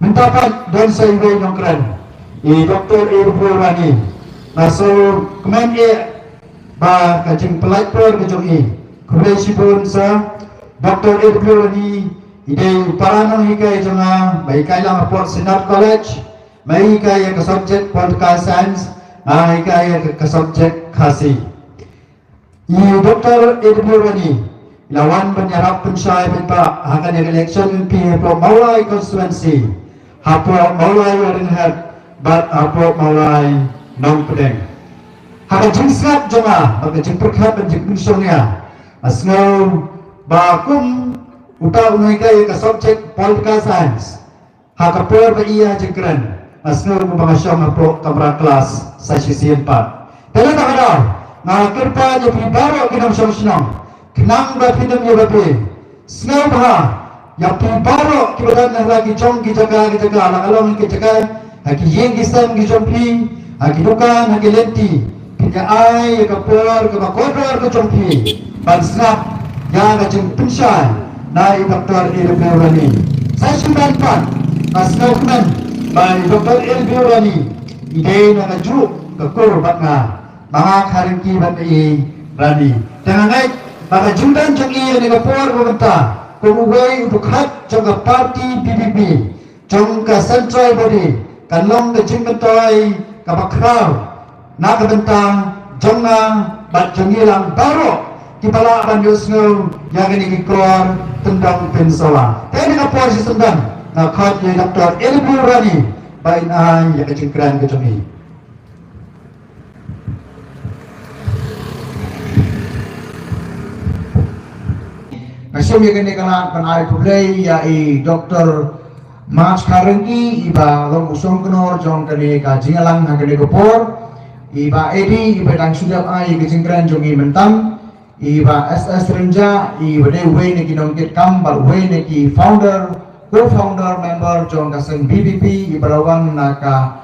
mendapat dan saya nongkran Dr. Irfani masuk kemen ba kajing pelapor kejong kuresi pun sa Dr. Irfani ide paranong hikai jonga mai kai lang Port Senat College mai hikai ke subject political science hikai ke subject khasi Dr. Irfani lawan penyarap pensyai penta akan election MP pro Maulai constituency hapo Maulai Warinhat bat hapo Maulai Nong Pedeng haka jingsat jonga baka jingperkat dan jingpungsongnya asngaw bakum uta unai kaya ka subject political science haka per ba iya jingkran asngaw mabakasyong hapo kamera kelas sa sisiyan pa tala na kada ngakirpa niya pinibaro kinam siyong kenang ba pinam niya bapi sngaw ba ya pinibaro kibadan na lagi chong kijaga alang-alang kijaga haki yeng gisam gijompi haki dukan haki lenti kaya ay kapor kapakodor kajompi bansnap yang kajeng pensyai na Dr. Irfani saya sudah empat asnaw kunan by Dr. Irfani ide na ngajuk kekur bat nga mga karingki bat rani dengan naik maka jundan jang iya ni kapor pemerintah kumugay udukhat jang parti PBB jang ka central body kanlong ke jingkatoy kapakraw nakabentang jonga bat jongilang baro kipala banjus ngau yang ini keluar tendang pensawa tadi kapor si tendang nakhat ni Dr. Irfani bain ay yang kejingkran kejongi Nasyong yang ini kena penari kublai yai Dr. Mas Karengki iba long usong kenor jong kene ka jingalang ha kene kopor iba edi iba dang sudap ai ke jingkran jongi mentam iba SS Renja iba de we ne kinongkit kam bal we ne ki founder co-founder member jong ka seng BBP iba rawang naka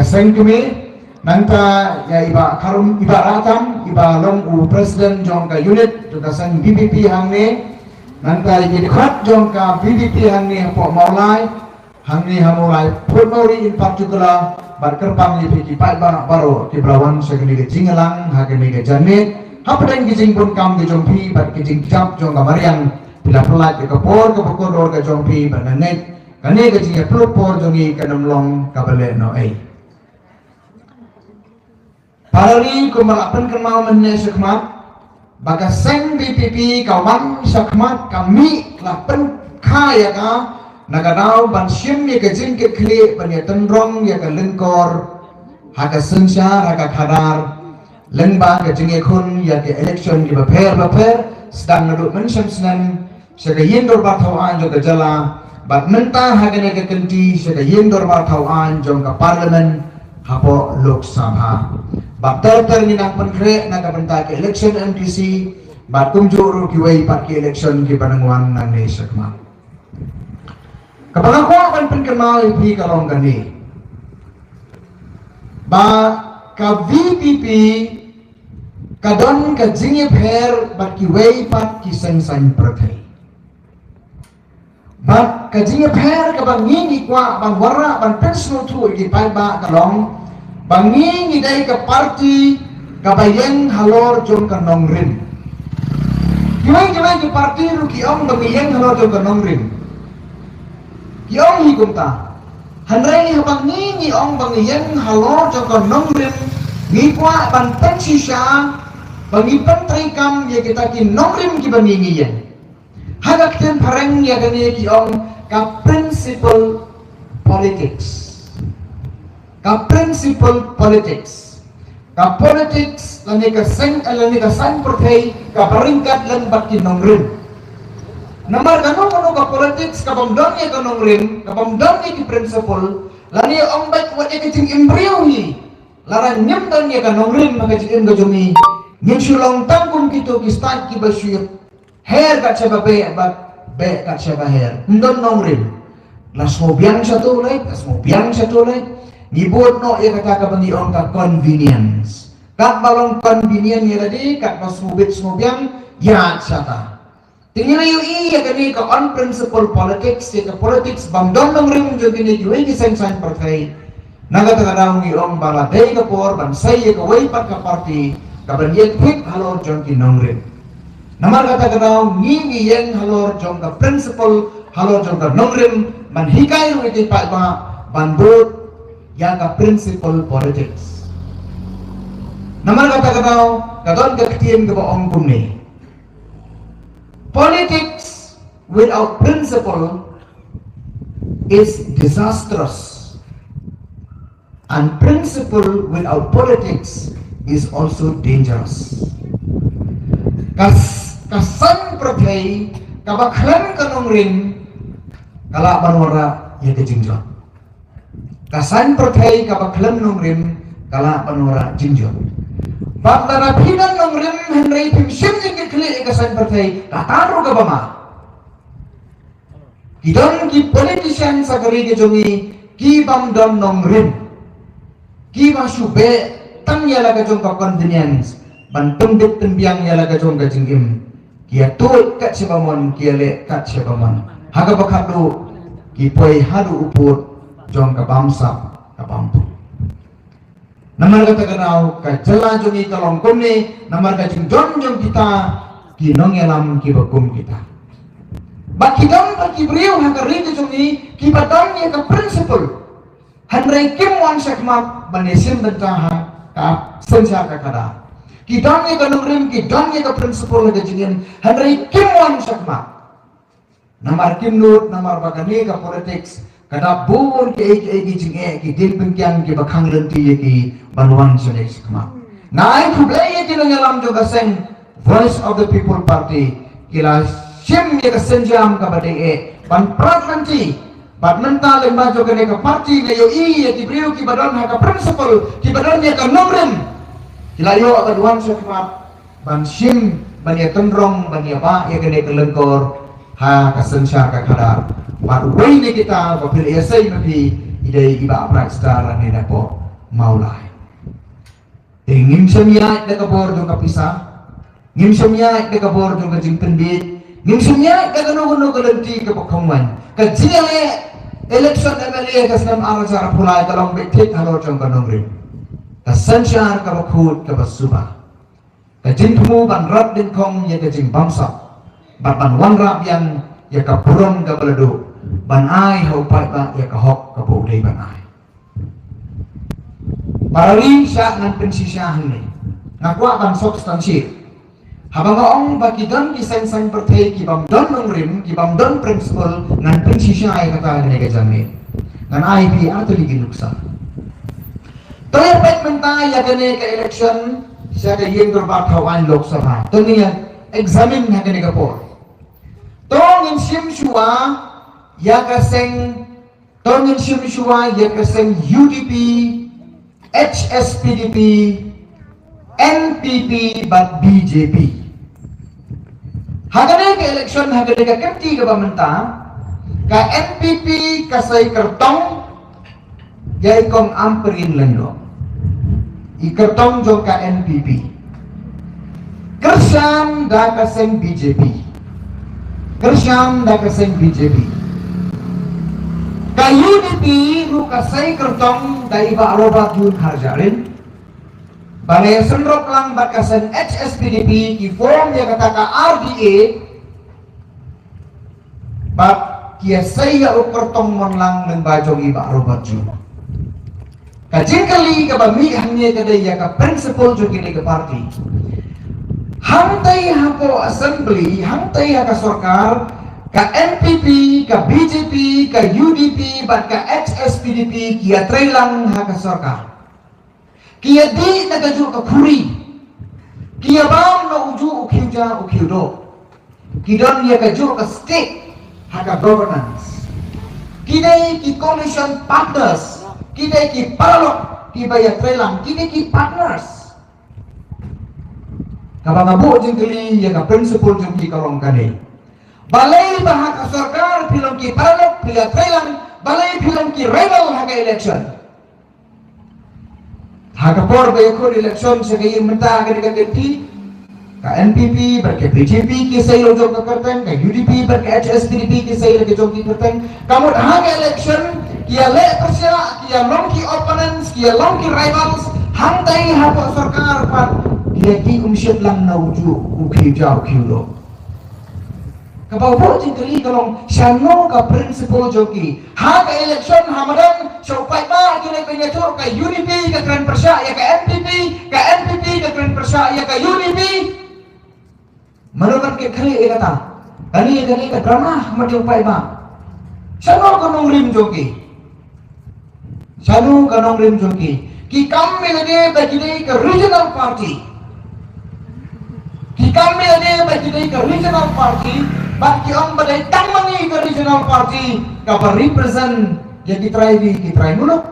seng kemi nangka ya iba karum iba ratam iba long u president jong ka unit jong ka seng BBP hang ne nanti jadi khat jong ka BBP hangni po Maulai hangni hamulai Purnori in particular barkerpang li piki pai baro ti brawan segini ke jingalang hagini ke janit hapadang kijing pun kam ke jongpi bar kijing cap jong ka mariang bila pelat ke kapor ke pokor ke jongpi bananet kane ke jinga pelopor jongi ke namlong ka bale no ai parari ko malapan kenal menne sekmat baka seng BPP kawan sakmat kami lapen kaya ka nagadau ban sim ya ke jingke kli ban ya tendrong ya ke lengkor haka sensya haka kadar lengba ke jinge kun ya ke election di baper sedang naduk mensyam senan sega yindor bathauan jo ke jala bat mentah haka ne ke kenti sega yindor bathauan jong ke parlimen hapo Lok Sabha bakter ni nak penkre nak bentak election MTC batum juru kiwai pat ki election ki panangwan nang ni sakma kapag ko kan penkenal pi kalong kani ba ka VPP kadon ka jingi pher bat kiwai pat ki sengsan prathai bat ka jingi pher ka bang ngi kwa bang wara bang personal tu ki pai ba kalong bangi ngidai ke parti kabayang halor jong ka nongrin kiwai ke parti ru kiong bangi halor jong ka nongrin kiong hikumta hanrei bangi ong bangi halor jong ka nongrin ngikwa ban pensisya bangi pentrikam ya kita ki nongrin ki bangi ngiyen hagak ten pareng ya gani kiong ka principle politics ka principle politics ka politics lani ka seng lani ka san perthai ka peringkat lan bakin nongrin namar kanu ka politics ka pamdon ya ka nongrin ka pamdon ya ki principle lani ong baik wat ya kicing embryo ni laran nyam don ya ka nongrin maka jing gajumi ngin sulong tangkun kito ki start ki basyur hair ka chaba be ka chaba hair ndon nongrin las mobiang satu lay Ngibut no ya kata kabandi on ka convenience. Kat balong convenient ya tadi kat pas mubit smobiang ya sata. Tinggal iya kini ke on principle politics, ya ke politics bang dong ring jadi ni juga di sensan partai. Naga terkadang iom baladai ke por, ban saya ke waipat ke parti, kapan dia quick halor jong ki nongrim. Namar kata kadang ngingi yang halor jong ke principle, halor jong ke nongrim, ban hikai rugi pak ba, ban bot yang ke principle politics. Namar kata kadang kadang ke ketiem ke baong kumni. Politics without principle is disastrous, and principle without politics is also dangerous. Kasan percaya kabaklan kanongrin kala panora ya kejingjot. Kasan percaya kabaklan nongrin kala panora jingjot. Bakla pinan nongrin Henry Pimsim jengke kli kasan percaya kataru kabama. Kidon ki politician sakari kejongi ki bamdon nongrin ki masube tang yala kajong ka convenience bantung dit tembiang yala kajong ka jingim kia tuit kat sebamon kia le kat sebamon haga bakadu ki poi hadu uput jong ka bamsa ka bampu namar kata kenau ka jela jongi kalong kumni namar ka jing jong kita ki nongelam ki bakum kita baki dong baki beriu haga rindu jongi ki badong ya ka principle Henry Kim Wan Shekmak banesim bentaha ka senja ka kada kidang ye kanong rim kidang ye ka principle ka jingin Henry Kim Wan Shekmak namar Kim Nut namar bagani ka politics kada buun ki jinge ki din pengkyang ki bakhang lenti ye ki banwan sone Shekmak nai kublai ye kinong alam jo gaseng voice of the people party kila sim ye ka senjam ka badai ban prat nanti Bat mental yang maju ke parti na yo iya ti brio ki badan ha ka principle ki badan ya ka nomrem kilayo ka duan sekmat ban sim ban ya tendrong ban ya ba ya kene kelengkor ha ka sensar ka kada bat wei ni kita ba pil esai mapi idai iba prakstar ni dapo maulai ngim semia de ka bor jong ka pisah ngim semia de ka bor jong ka jing pendit ngim semia de ka no ka lenti ka pokongwan ka jile election MLA kasnam arajar pulai dalam betik halor jong kanongrim kasansyar ka bakut ka basuba ka jingmu ban rat din kong ya ka jing bangsa ban wanrap yang ya ka burong ka balado ban ai hau pai ba ya ka hok ka bodai ban ai parari sya ngan pensisyahan ni ngakwa ban substansi habang ong bakidon ki sen pertai ki bam don nongrim ki bam don principle ngan prinsipnya ay kata ni ka jami ngan IP atau ligi nuksa to ya pet menta ya kene ka election sa ka yeng berbat hawan lok sabha to ni examine ha kene ka por to ngin sim shua ya ka seng to ngin sim shua ya ka seng UDP HSPDP NPP but BJP hagane ke election hagane ka kerti ka bamenta ka NPP kasay kertong jay kong amperin lendo ikertong jong ka NPP kersyam da kaseng BJP kersyam da kaseng BJP ka UDP ru kasay kertong da iba arobat yun harjarin balai senrok lang bakasan HSPDP ki form ya kata ka RDA bak kia saya ukertong mon lang ng bajong iba arobat yun kajing kali ka bami hanya kada ya ka principle jo kini ka party hantay hako assembly hantay haka sarkar ka NPP ka BJP ka UDP bat ka HSPDP kia tray lang haka sarkar kia di nagaju ka kuri kia bang na uju ukiuja ukiudo kidon ya kaju ka state haka governance kidai ki coalition partners kidai ki paralog ki baya trelang kidai ki partners kabang abu jeng keli ya ka principle jeng ki kalong kane balai bahaka sarkar pilong ki paralog pila trelang balai pilong ki rebel haka election haka por bayo ko election sa kayo menta ka ganti ka NPP berke BJP kisah lojok ke kerteng, ka UDP berke HSDP kisah lojok ke kerteng. Kamu dah election kia le persya, kia longki opponents, kia longki rivals, hantai hapa sarkar pat kia ki umsyat lang nauju ukhi jau kiulo. Kabawa jingkali kalong syano ka prinsipal joki. Ha ka election hamadan syaupai ba kini penyatur ka UDP ka kran persya ya ka NPP ka kran persya ya ka UDP. Manokan ke kali kata. Kani ka drama macam pai ba. Syano ka nong rim joki. Syano ka nong rim joki. Ki kami lagi bagi ke regional party. Ki kami lagi bagi ke regional party. Bagi orang badai tamangi ke regional party kapa represent ya kitrai muluk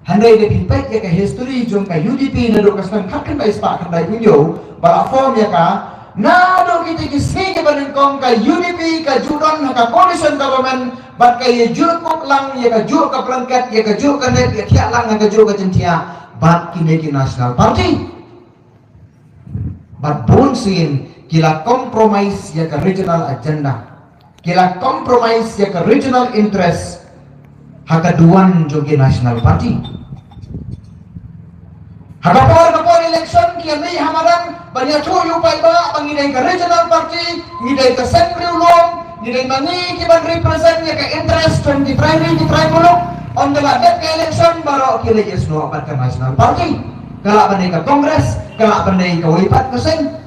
handai de pipek ya ke history jong ka UDP na do kastan kakkan bai spa kan bai punyo bala form ya ka na do kita kisi ke banin kong ka UDP ka judon ka coalition government bat ka ye jur kok lang ya ka jur ka pelangkat ya ka jur ka net ya tiak lang ka jur ka jentia bat kini ki national party bat bonsin kila compromise ya ke regional agenda, kila compromise ya ke regional interest, haka duan jogi national party. Haka por election kia ni hamaran banyak cuy upai ba bangidai ke regional party, ngidai ke sentri ulong, ngidai mangi kiban represent ya ke interest 23 muluk, on the badet ke election baru kila jesno apat ke national party. Kelak bandai ke kongres, kelak bandai ke wipat keseng.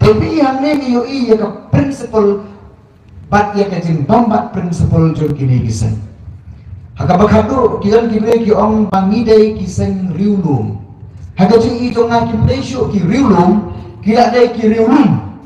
Tapi yang ni yoi ya ke prinsipal bat ya ke jin bombat prinsipal jom kini kisah. Haka bakadu kian kibre ki ong bangidai kiseng riulum. Haka jin itu ngakim desyo ki riulum, kila dai ki riulum.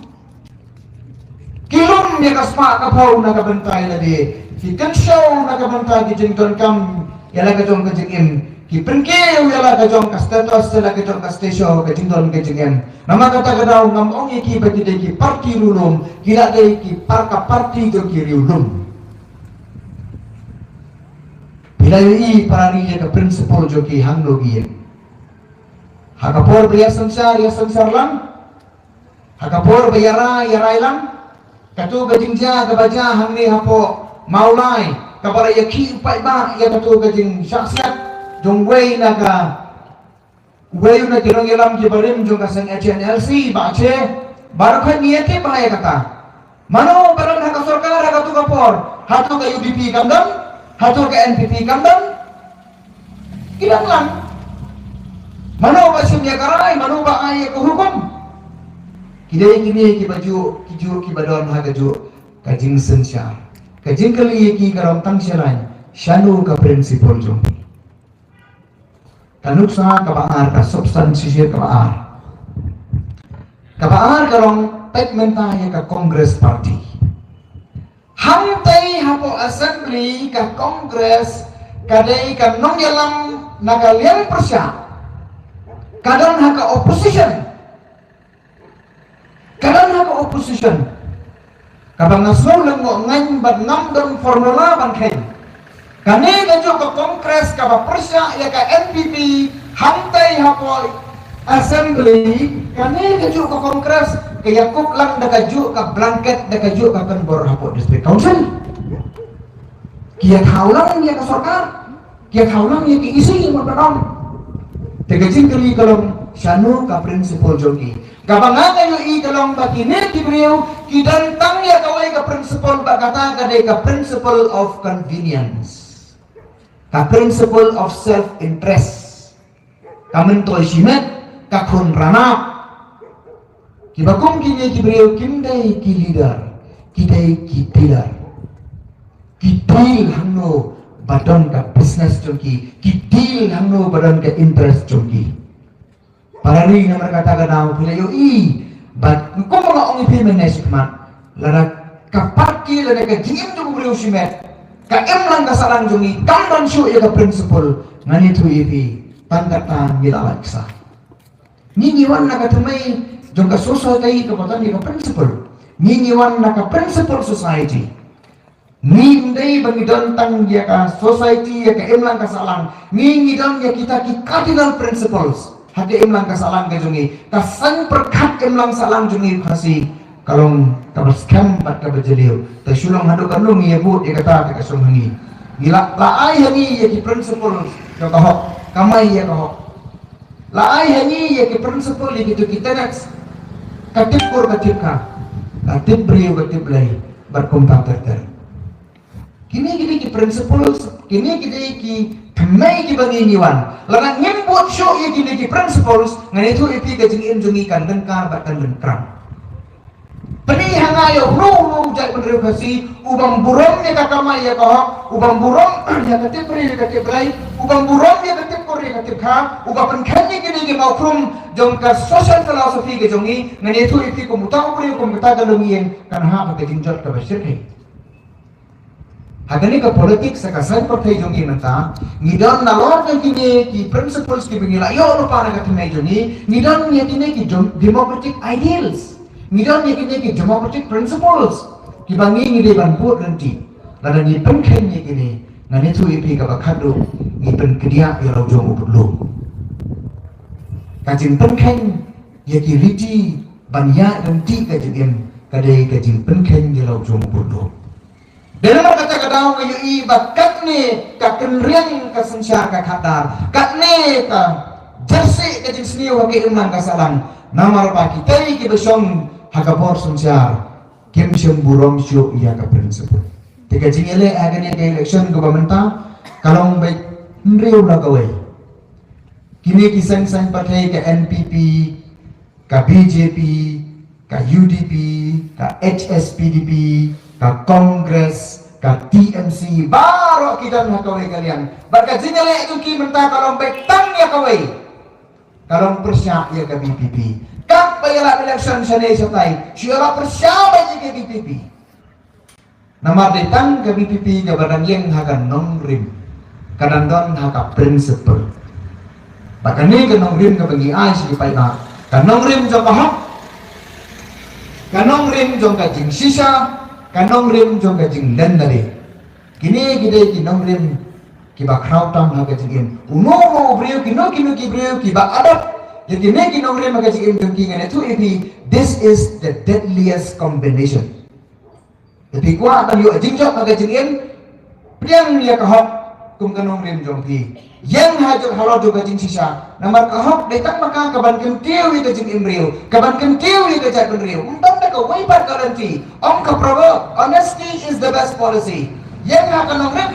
Kilum ya kasma kapau na kabentai lagi. Ki kenshaw na kabentai ki jin don kam ya la ka jom ka jin ki pengkeu ya la ka jom ka status la ka jom ka station ka jin don ka jin nama kata kadau ngam ong ki bagi de ki parti rulum kila de ki parka parti jo ki riulum bila i parari ya ka prinsipal jo ki hanglo gi haka por ya sansar lang haka por bayara ya railang katu gajingja gabaja hangni hapo maulai kabara ya ki upai ba ya katu gajing syaksiat jong wei naga wei na kirong ilam jibarim jong kasang HNLC bache barakhan niyate bahaya kata mano barang haka sarkar haka tu kapor hatu ka UDP kamdam hatu ka NPP kamdam kidang lang mano ba sumya karay mano ba ay ko hukum kidai kini ki baju ki badon haka jo kajing sensya kajing kali ki karam tang syarai syanu ka prinsipal jong kanuksa kabaar ka substansi kabaar karong pegmenta ya ka Congress Party hantai hapo assembly ka Congress kadai ka nongyalam nagalian persya kadang haka opposition kabang ngasno lang mo ngayon bat namdon formula bangkay kani gajo ke kongres ka persya ya ka NPP hantai hapo assembly kani gajo ke kongres ke yakuk lang da gajo ka blanket da gajo ka kanbor hapo district council kia kaulang ya ka sarkar kia kaulang ya ki isi mo padong tegajing kali kalong syanu ka prinsipal jogi kabanganga yo i kalong bakine kibriu kidantang ya kawai ka prinsipal bakata kadai ka principle of convenience ka principle of self-interest kamentoy simet kakun ranap kibakum kini kibriyo kindai ki leader kidai ki dealer kidil hangno badon ka business chongki kidil hangno badon ka interest chongki parari na merkata ganao pilayo i but kung mga ongi pimenay sikmat lara kapaki lara ka jingim jo kibriyo simet ka lang kasalang jungi kamdan syu ya ka principle ngani tu ipi tangkatan gilalaksa niniwan na katumay jong ka society ka patan ya ka principle niniwan na ka principle society nindai bangidon tang ya ka society ya ka lang kasalang ningidon ya kita ki cardinal principles hake imlang kasalang ka jungi kasang perkat imlang salang jungi kasi kalong kabaskam bat ka bajeliu ta sulong hadu kanung ya bu dia kata ka kasong hangi gila laai hangi ya ki principle yo kahok kamai ya kahok laai hangi ya ki principle ya gitu kita next katip kur katip ka katip beriu katip lai berkompar ter kini ki principle kini ki kamai ki banginiwan lanang nyembut show ya kini ki principles ngan itu ipi ka jing jungi kan dengkar batkan dengkram Peni hangayo no jai peneriu kasi ubang burung ya kakamai ya kahok ubang burung ya katip beri ya katip lai ubang burung ya katip kori ya katip ka ubang penkanyi kini mau krum jong ka social philosophy ke jongi ngan itu ipi ko mutang beri ko mutang galungien kan ha ka jinjot ka basir kai hagani ka politik sa kasan partai jongi nata ngidon nalor ka kini ki principles ki bingila yo no para ka tinai jongi ngidon ya kini ki democratic ideals ngidon yakini ki democratic principles kibangi ngide ban put nanti lada ni penken yakini ngani tu ipi ka bakadu ngi pen kedia ya rojong ublu kajin penken yaki riti banya nanti kajin kadai kajin penken ya rojong ublu dalam kata kadau ngayu i bakat ni ka kenriang ka sensar ka kadar kat ni ka jersey kajin sniu hake imang ka salang namar paki tai ki besong hakapor sumsiar kim sum burong syu iya ka prinsipul tika jingele agani ka election ko bamenta kalong baik nriu la kawai kini kisang sang partai ka NPP ka BJP ka UDP ka HSPDP ka Congress ka TMC baru kita nakawai kalian barka jingele uki menta kalong baik tang ya kawai kalong persyak ya ka BPP kap bayala election sa nesatay siya persyaba ji ke BPP nama detang ke BPP ke badan yang hakan nongrim kadandon haka principle bahkan ni ke nongrim ke bagi ay si payah kan nongrim jong kahok kan nongrim jong kajing sisa kan nongrim jong kajing lendari kini gede ki nongrim ki ba krautam haka jingin uno brio kino ki brio ki ba adap jadi neki nongre magajing imdungkingan itu ini this is the deadliest combination. Jadi kuat dan yuk jingjok magajing im priang dia kahok kum kanong rim jongki yang hajar halal juga jing sisa namar kahok datang maka kaban kentiu itu jing imriu kaban kentiu itu jat penriu umpam dah kau waibar garanti om ka provo honesty is the best policy yang akan nongre